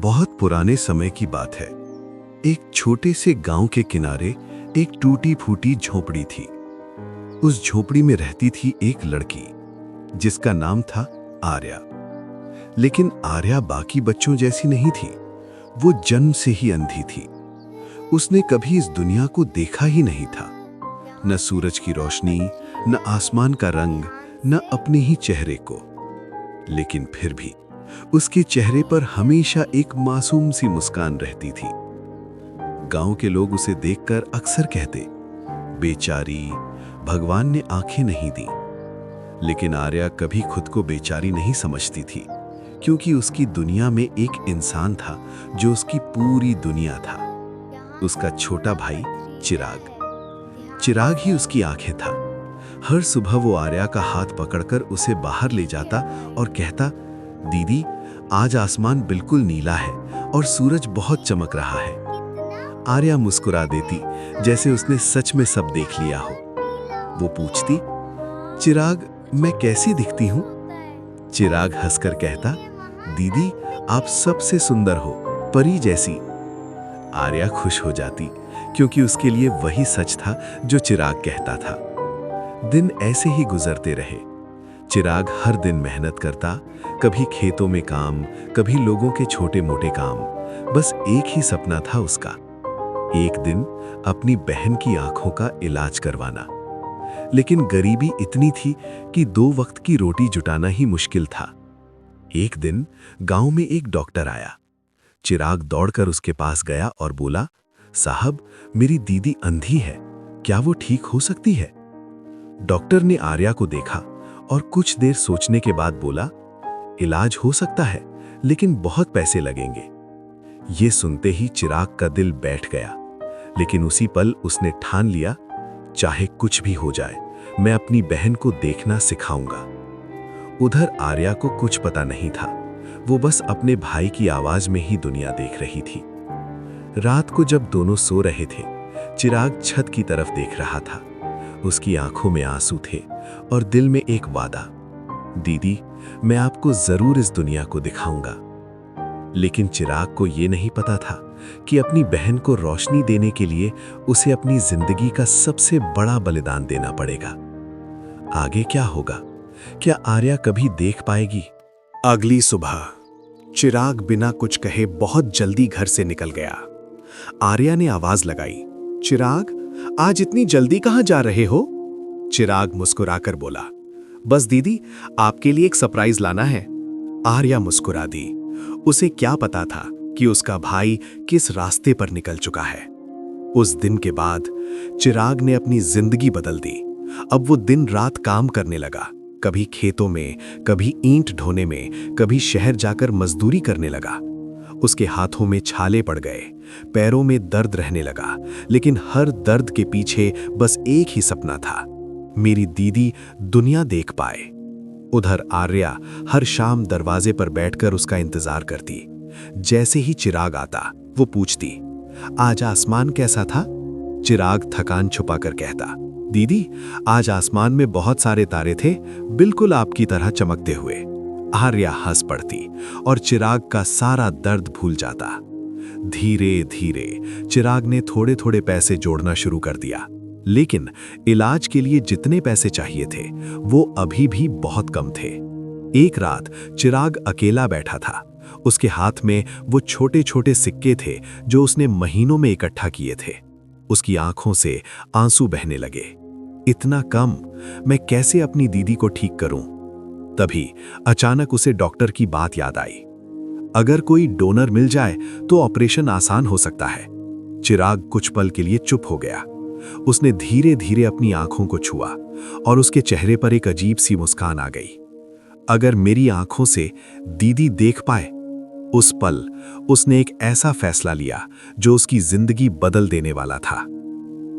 बहुत पुराने समय की बात है। एक छोटे से गांव के किनारे एक टूटी फूटी झोपड़ी थी। उस झोपड़ी में रहती थी एक लड़की जिसका नाम था आर्या। लेकिन आर्या बाकी बच्चों जैसी नहीं थी। वो जन्म से ही अंधी थी। उसने कभी इस दुनिया को देखा ही नहीं था। न सूरज की रोशनी, न आसमान का रंग, न अपने ही चेहरे को। लेकिन फिर भी उसके चेहरे पर हमेशा एक मासूम सी मुस्कान रहती थी। गांव के लोग उसे देखकर अक्सर कहते, बेचारी, भगवान ने आंखें नहीं दी। लेकिन आर्या कभी खुद को बेचारी नहीं समझती थी, क्योंकि उसकी दुनिया में एक इंसान था जो उसकी पूरी दुनिया था। उसका छोटा भाई चिराग ही उसकी आंखें था। हर सुबह वो आर्या का हाथ पकड़कर उसे बाहर ले जाता और कहता, दीदी, आज आसमान बिल्कुल नीला है और सूरज बहुत चमक रहा है। आर्या मुस्कुरा देती, जैसे उसने सच में सब देख लिया हो। वो पूछती, चिराग, मैं कैसी दिखती हूँ? चिराग हंसकर कहता, दीदी, आप सबसे सुंदर हो, परी जैसी। आर्या खुश हो जाती, क्योंकि उसके लिए वही सच था जो चिराग कहता था। दिन ऐसे ही गुजरते रहे। चिराग हर दिन मेहनत करता, कभी खेतों में काम, कभी लोगों के छोटे मोटे काम। बस एक ही सपना था उसका, एक दिन अपनी बहन की आंखों का इलाज करवाना। लेकिन गरीबी इतनी थी कि 2 वक्त की रोटी जुटाना ही मुश्किल था। एक दिन गांव में एक डॉक्टर आया। चिराग दौड़कर उसके पास गया और बोला, साहब, मेरी दीदी अंधी है, क्या वो ठीक हो सकती है? डॉक्टर ने आर्या को देखा और कुछ देर सोचने के बाद बोला, इलाज हो सकता है, लेकिन बहुत पैसे लगेंगे। ये सुनते ही चिराग का दिल बैठ गया। लेकिन उसी पल उसने ठान लिया, चाहे कुछ भी हो जाए, मैं अपनी बहन को देखना सिखाऊंगा। उधर आर्या को कुछ पता नहीं था। वो बस अपने भाई की आवाज में ही दुनिया देख रही थी। रात को जब दोनों सो रहे थे, चिराग छत की तरफ देख रहा था। उसकी आंखों में आंसू थे और दिल में एक वादा, दीदी, मैं आपको जरूर इस दुनिया को दिखाऊंगा। लेकिन चिराग को यह नहीं पता था कि अपनी बहन को रोशनी देने के लिए उसे अपनी जिंदगी का सबसे बड़ा बलिदान देना पड़ेगा। आगे क्या होगा? क्या आर्या कभी देख पाएगी? अगली सुबह चिराग बिना कुछ कहे बहुत जल्दी घर से निकल गया। आर्या ने आवाज लगाई, चिराग, आज इतनी जल्दी कहां जा रहे हो? चिराग मुस्कुराकर बोला, बस दीदी, आपके लिए एक सरप्राइज लाना है। आर्या मुस्कुरा दी। उसे क्या पता था कि उसका भाई किस रास्ते पर निकल चुका है। उस दिन के बाद चिराग ने अपनी जिंदगी बदल दी। अब वो दिन रात काम करने लगा, कभी खेतों में, कभी ईंट ढोने में, कभी शहर जाकर मजदूरी करने लगा। उसके हाथों में छाले पड़ गए, पैरों में दर्द रहने लगा, लेकिन हर दर्द के पीछे बस एक ही सपना था, मेरी दीदी दुनिया देख पाए। उधर आर्या हर शाम दरवाजे पर बैठकर उसका इंतजार करती। जैसे ही चिराग आता, वो पूछती, आज आसमान कैसा था? चिराग थकान छुपाकर कहता, दीदी, आज आसमान में बहुत सारे तारे थे, बिल्कुल आपकी तरह चमकते हुए। आर्या हंस पड़ती और चिराग का सारा दर्द भूल जाता। धीरे धीरे चिराग ने थोड़े थोड़े पैसे जोड़ना शुरू कर दिया, लेकिन इलाज के लिए जितने पैसे चाहिए थे वो अभी भी बहुत कम थे। एक रात चिराग अकेला बैठा था। उसके हाथ में वो छोटे छोटे सिक्के थे जो उसने महीनों में इकट्ठा किए थे। उसकी आंखों से आंसू बहने लगे। इतना कम, मैं कैसे अपनी दीदी को ठीक करूं? तभी अचानक उसे डॉक्टर की बात याद आई। अगर कोई डोनर मिल जाए तो ऑपरेशन आसान हो सकता है। चिराग कुछ पल के लिए चुप हो गया। उसने धीरे धीरे अपनी आंखों को छुआ और उसके चेहरे पर एक अजीब सी मुस्कान आ गई। अगर मेरी आंखों से दीदी देख पाए। उस पल उसने एक ऐसा फैसला लिया जो उसकी जिंदगी बदल देने वाला था।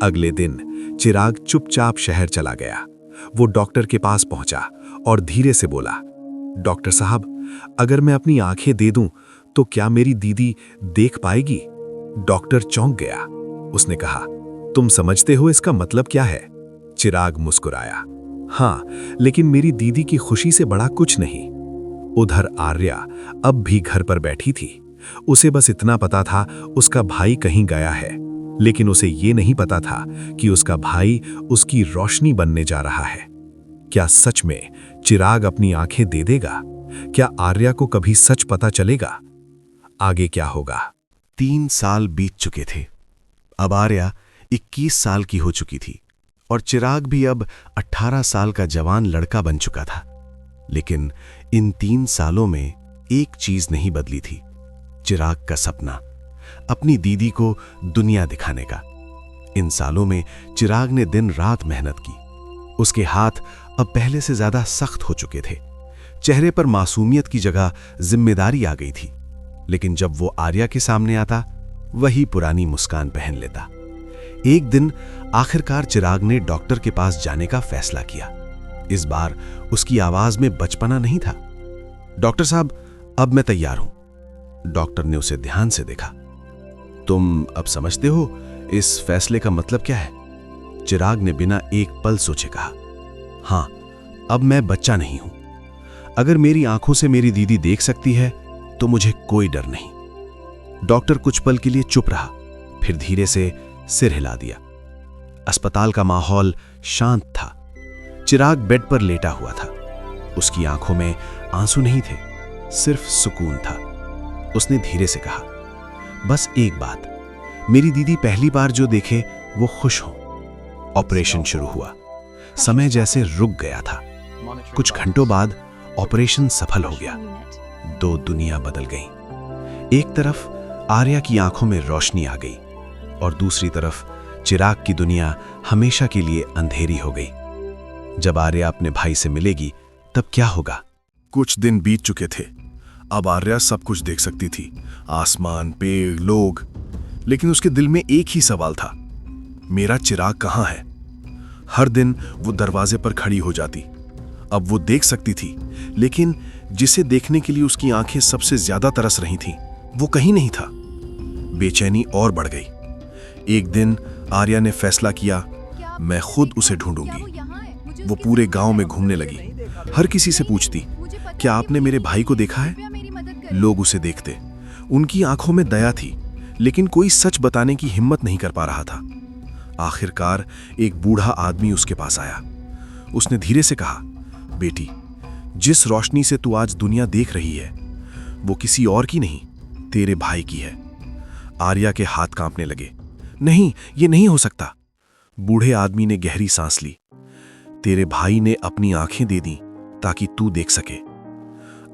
अगले दिन चिराग चुपचाप शहर चला गया। वो डॉक्टर के पास पहुंचा और धीरे से बोला, डॉक्टर साहब, अगर मैं अपनी आंखें दे दूं तो क्या मेरी दीदी देख पाएगी? डॉक्टर चौंक गया। उसने कहा, तुम समझते हो इसका मतलब क्या है? चिराग मुस्कुराया, हाँ, लेकिन मेरी दीदी की खुशी से बड़ा कुछ नहीं। उधर आर्या अब भी घर पर बैठी थी। उसे बस इतना पता था उसका भाई कहीं गया है, लेकिन उसे ये नहीं पता था कि उसका भाई उसकी रोशनी बनने जा रहा है। क्या सच में चिराग अपनी आंखें दे देगा? क्या आर्या को कभी सच पता चलेगा? आगे क्या होगा? 3 साल बीत चुके थे। अब आर्या 21 साल की हो चुकी थी और चिराग भी अब 18 साल का जवान लड़का बन चुका था। लेकिन इन 3 सालों में एक चीज नहीं बदली थी, चिराग का सपना, अपनी दीदी को दुनिया दिखाने का। इन सालों में चिराग ने दिन रात मेहनत की। उसके हाथ अब पहले से ज्यादा सख्त हो चुके थे। चेहरे पर मासूमियत की जगह जिम्मेदारी आ गई थी। लेकिन जब वो आर्या के सामने आता, वही पुरानी मुस्कान पहन लेता। एक दिन आखिरकार चिराग ने डॉक्टर के पास जाने का फैसला किया। इस बार उसकी आवाज में बचपना नहीं था। डॉक्टर साहब, अब मैं तैयार हूं। डॉक्टर ने उसे ध्यान से देखा। तुम अब समझते हो इस फैसले का मतलब क्या है? चिराग ने बिना एक पल सोचे कहा, हां, अब मैं बच्चा नहीं हूं। अगर मेरी आंखों से मेरी दीदी देख सकती है तो मुझे कोई डर नहीं। डॉक्टर कुछ पल के लिए चुप रहा, फिर धीरे से सिर हिला दिया। अस्पताल का माहौल शांत था। चिराग बेड पर लेटा हुआ था। उसकी आंखों में आंसू नहीं थे, सिर्फ सुकून था। उसने धीरे से कहा, बस एक बात, मेरी दीदी पहली बार जो देखे वो खुश हो। ऑपरेशन शुरू हुआ। समय जैसे रुक गया था। कुछ घंटों बाद ऑपरेशन सफल हो गया। 2 दुनिया बदल गईं। एक तरफ आर्या की आंखों में रोशनी आ गई और दूसरी तरफ चिराग की दुनिया हमेशा के लिए अंधेरी हो गई। जब आर्या अपने भाई से मिलेगी तब क्या होगा? कुछ दिन बीत चुके थे। अब आर्या सब कुछ देख सकती थी, आसमान, पेड़, लोग। लेकिन उसके दिल में एक ही सवाल था, मेरा चिराग कहाँ है? हर दिन वो दरवाजे पर खड़ी हो जाती। अब वो देख सकती थी, लेकिन जिसे देखने के लिए उसकी आंखें सबसे ज्यादा तरस रही थीं, वो कहीं नहीं था। बेचैनी और बढ़ गई। एक दिन आर्या ने फैसला किया, मैं खुद उसे ढूंढूंगी। वो पूरे गांव में घूमने लगी। हर किसी से पूछती, क्या आपने मेरे भाई को देखा है? लोग उसे देखते। उनकी आंखों में दया थी, लेकिन कोई सच बताने की हिम्मत नहीं कर पा रहा था। आखिरकार एक बूढ़ा आदमी उसके पास आया। उसने धीरे से कहा, बेटी, जिस रोशनी से तू आज दुनिया देख रही है वो किसी और की नहीं, तेरे भाई की है। आर्या के हाथ कांपने लगे। नहीं, ये नहीं हो सकता। बूढ़े आदमी ने गहरी सांस ली। तेरे भाई ने अपनी आंखें दे दी ताकि तू देख सके।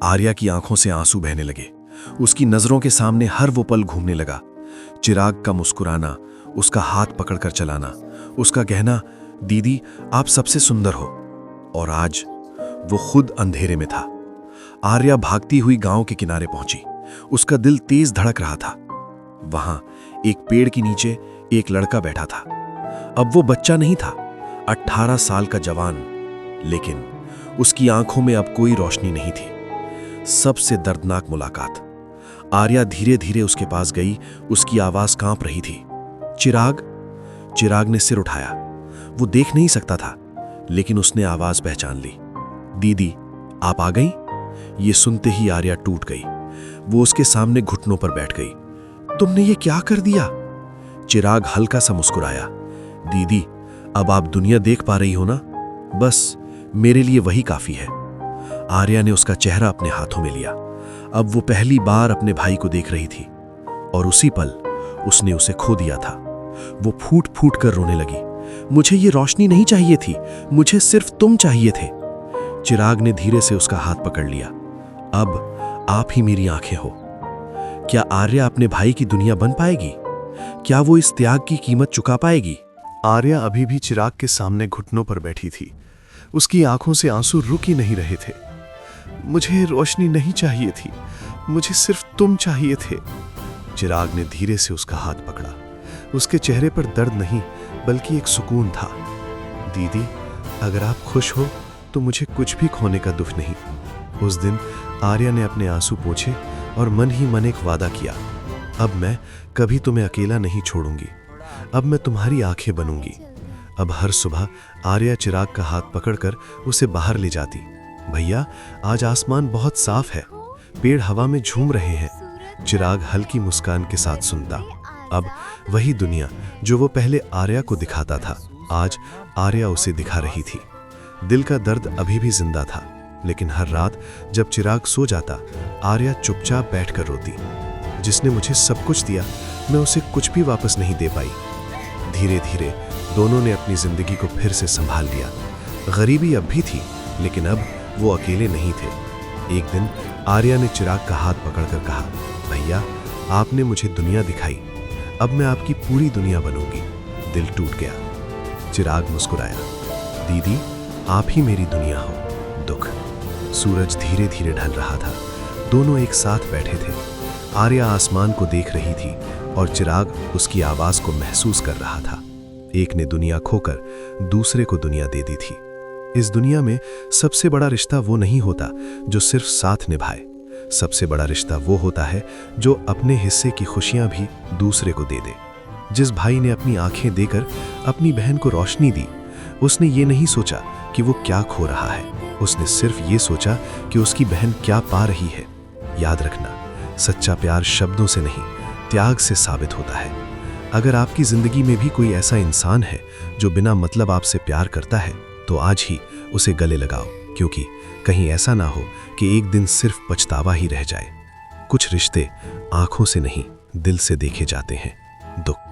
आर्या की आंखों से आंसू बहने लगे। उसकी नजरों के सामने हर वो पल घूमने लगा। चिराग का मुस्कुराना, उसका हाथ पकड़कर चलाना, उसका कहना, दीदी आप सबसे सुंदर हो। और आज वो खुद अंधेरे में था। आर्या भागती हुई गांव के किनारे पहुंची। उसका दिल तेज धड़क रहा था। वहां एक पेड़ के नीचे एक लड़का बैठा था। अब वो बच्चा नहीं था, 18 साल का जवान, लेकिन उसकी आंखों में अब कोई रोशनी नहीं थी। सबसे दर्दनाक मुलाकात। आर्या धीरे धीरे उसके पास गई। उसकी आवाज कांप रही थी, चिराग। चिराग ने सिर उठाया। वो देख नहीं सकता था, लेकिन उसने आवाज पहचान ली। दीदी आप आ गई? ये सुनते ही आर्या टूट गई। वो उसके सामने घुटनों पर बैठ गई। तुमने ये क्या कर दिया? चिराग हल्का सा मुस्कुराया। दीदी अब आप दुनिया देख पा रही हो ना, बस मेरे लिए वही काफी है। आर्या ने उसका चेहरा अपने हाथों में लिया। अब वो पहली बार अपने भाई को देख रही थी और उसी पल उसने उसे खो दिया था। वो फूट फूट कर रोने लगी। मुझे ये रोशनी नहीं चाहिए थी, मुझे सिर्फ तुम चाहिए थे। चिराग ने धीरे से उसका हाथ पकड़ लिया। अब आप ही मेरी आंखें हो। क्या आर्या अपने भाई की दुनिया बन पाएगी? क्या वो इस त्याग की कीमत चुका पाएगी? आर्या अभी भी चिराग के सामने घुटनों पर बैठी थी। उसकी आंखों से आंसू रुक ही नहीं रहे थे। मुझे रोशनी नहीं चाहिए थी, मुझे सिर्फ तुम चाहिए थे। चिराग ने धीरे से उसका हाथ पकड़ा। उसके चेहरे पर दर्द नहीं, बल्कि एक सुकून था। दीदी अगर आप खुश हो तो मुझे कुछ भी खोने का दुख नहीं। उस दिन आर्या ने अपने आंसू पोंछे और मन ही मन एक वादा किया, अब मैं कभी तुम्हें अकेला नहीं छोड़ूंगी। अब मैं तुम्हारी आंखें बनूंगी। अब हर सुबह आर्या चिराग का हाथ पकड़कर उसे बाहर ले जाती। भैया, आज आसमान बहुत साफ है, पेड़ हवा में झूम रहे हैं। चिराग हल्की मुस्कान के साथ सुनता। अब वही दुनिया जो वो पहले आर्या को दिखाता था, आज आर्या उसे दिखा रही थी। दिल का दर्द अभी भी जिंदा था, लेकिन हर रात जब चिराग सो जाता, आर्या चुपचाप बैठकर रोती। जिसने मुझे सब कुछ दिया, मैं उसे कुछ भी वापस नहीं दे पाई। धीरे धीरे दोनों ने अपनी जिंदगी को फिर से संभाल लिया। गरीबी अब भी थी, लेकिन अब वो अकेले नहीं थे। एक दिन आर्या ने चिराग का हाथ पकड़कर कहा, भैया, आपने मुझे दुनिया दिखाई, अब मैं आपकी पूरी दुनिया बनूंगी। दिल टूट गया। चिराग मुस्कुराया, दीदी, आप ही मेरी दुनिया हो। दुख। सूरज धीरे धीरे ढल रहा था। दोनों एक साथ बैठे थे। आर्या आसमान को देख रही थी और चिराग उसकी आवाज को महसूस कर रहा था। एक ने दुनिया खोकर दूसरे को दुनिया दे दी थी। इस दुनिया में सबसे बड़ा रिश्ता वो नहीं होता जो सिर्फ साथ निभाए। सबसे बड़ा रिश्ता वो होता है जो अपने हिस्से की खुशियां भी दूसरे को दे दे। जिस भाई ने अपनी आंखें देकर अपनी बहन को रोशनी दी, उसने ये नहीं सोचा कि वो क्या खो रहा है, उसने सिर्फ ये सोचा कि उसकी बहन क्या पा रही है। याद रखना, सच्चा प्यार शब्दों से नहीं, त्याग से साबित होता है। अगर आपकी जिंदगी में भी कोई ऐसा इंसान है जो बिना मतलब आपसे प्यार करता है, तो आज ही उसे गले लगाओ, क्योंकि कहीं ऐसा ना हो कि एक दिन सिर्फ पछतावा ही रह जाए। कुछ रिश्ते आंखों से नहीं, दिल से देखे जाते हैं। दुख।